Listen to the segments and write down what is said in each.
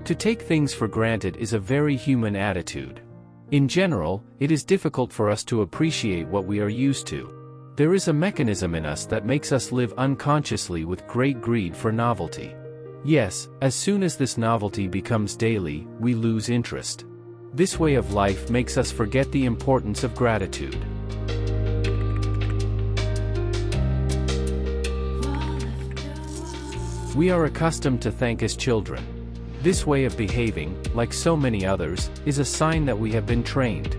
To take things for granted is a very human attitude. In general, it is difficult for us to appreciate what we are used to. There is a mechanism in us that makes us live unconsciously with great greed for novelty. Yes, as soon as this novelty becomes daily, we lose interest. This way of life makes us forget the importance of gratitude. We are accustomed to thank as children. This way of behaving, like so many others, is a sign that we have been trained.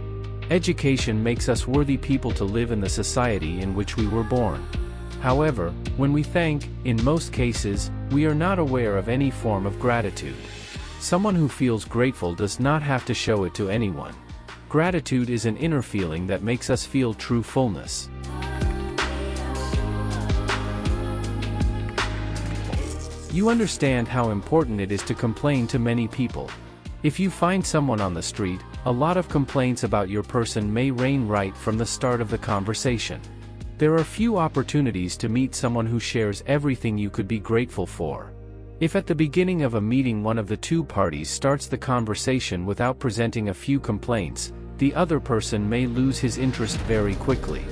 Education makes us worthy people to live in the society in which we were born. However, when we thank, in most cases, we are not aware of any form of gratitude. Someone who feels grateful does not have to show it to anyone. Gratitude is an inner feeling that makes us feel true fullness. You understand how important it is to complain to many people. If you find someone on the street, a lot of complaints about your person may rain right from the start of the conversation. There are few opportunities to meet someone who shares everything you could be grateful for. If at the beginning of a meeting one of the two parties starts the conversation without presenting a few complaints, the other person may lose his interest very quickly.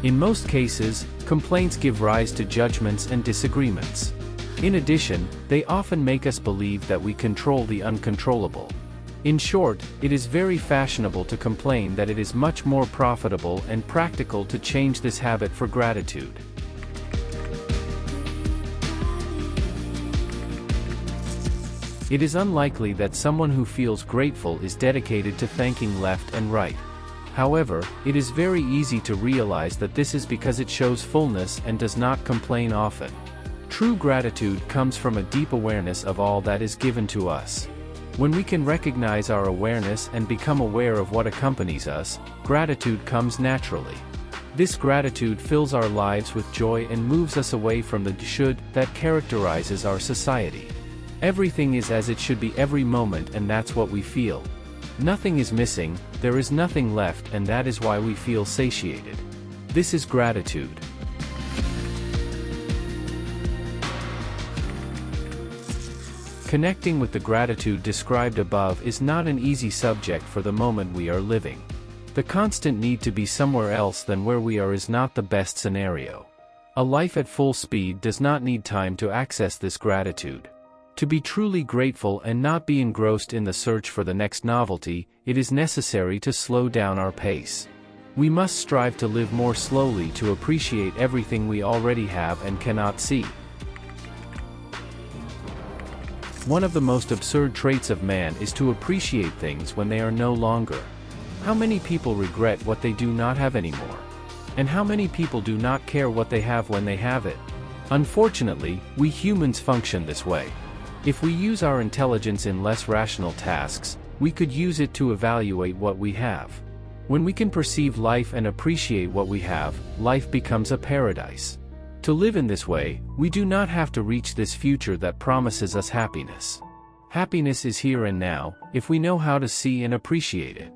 In most cases, complaints give rise to judgments and disagreements. In addition, they often make us believe that we control the uncontrollable. In short, it is very fashionable to complain that it is much more profitable and practical to change this habit for gratitude. It is unlikely that someone who feels grateful is dedicated to thanking left and right. However, it is very easy to realize that this is because it shows fullness and does not complain often. True gratitude comes from a deep awareness of all that is given to us. When we can recognize our awareness and become aware of what accompanies us, gratitude comes naturally. This gratitude fills our lives with joy and moves us away from the should that characterizes our society. Everything is as it should be every moment, and that's what we feel. Nothing is missing, there is nothing left, and that is why we feel satiated. This is gratitude. Connecting with the gratitude described above is not an easy subject for the moment we are living. The constant need to be somewhere else than where we are is not the best scenario. A life at full speed does not need time to access this gratitude. To be truly grateful and not be engrossed in the search for the next novelty, it is necessary to slow down our pace. We must strive to live more slowly to appreciate everything we already have and cannot see. One of the most absurd traits of man is to appreciate things when they are no longer. How many people regret what they do not have anymore? And how many people do not care what they have when they have it? Unfortunately, we humans function this way. If we use our intelligence in less rational tasks, we could use it to evaluate what we have. When we can perceive life and appreciate what we have, life becomes a paradise. To live in this way, we do not have to reach this future that promises us happiness. Happiness is here and now, if we know how to see and appreciate it.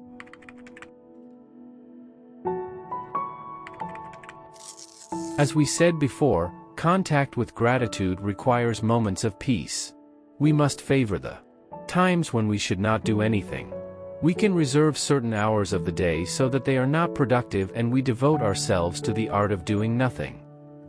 As we said before, contact with gratitude requires moments of peace. We must favor the times when we should not do anything. We can reserve certain hours of the day so that they are not productive, and we devote ourselves to the art of doing nothing.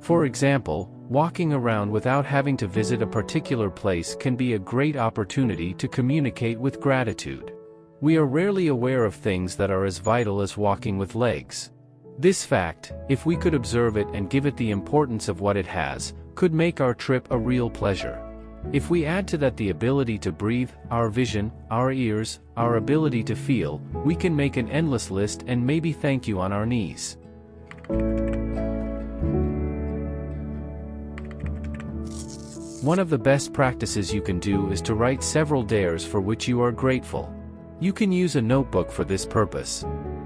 For example, walking around without having to visit a particular place can be a great opportunity to communicate with gratitude. We are rarely aware of things that are as vital as walking with legs. This fact, if we could observe it and give it the importance of what it has, could make our trip a real pleasure. If we add to that the ability to breathe, our vision, our ears, our ability to feel, we can make an endless list and maybe thank you on our knees. One of the best practices you can do is to write several dares for which you are grateful. You can use a notebook for this purpose.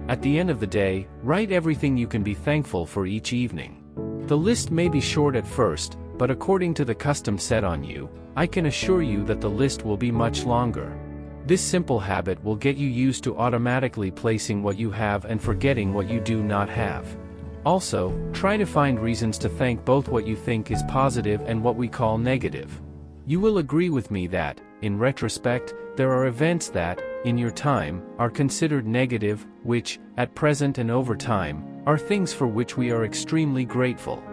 At the end of the day, write everything you can be thankful for each evening. The list may be short at first, but according to the custom set on you, I can assure you that the list will be much longer. This simple habit will get you used to automatically placing what you have and forgetting what you do not have. Also, try to find reasons to thank both what you think is positive and what we call negative. You will agree with me that, in retrospect, there are events that, in your time, are considered negative, which, at present and over time, are things for which we are extremely grateful.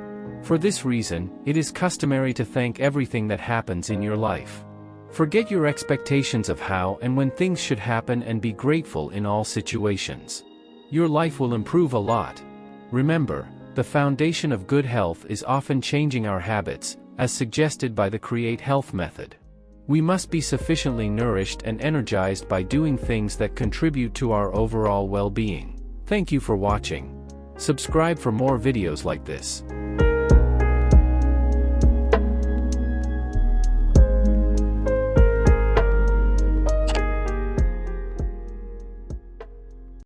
For this reason, it is customary to thank everything that happens in your life. Forget your expectations of how and when things should happen and be grateful in all situations. Your life will improve a lot. Remember, the foundation of good health is often changing our habits, as suggested by the Create Health method. We must be sufficiently nourished and energized by doing things that contribute to our overall well-being. Thank you for watching. Subscribe for more videos like this.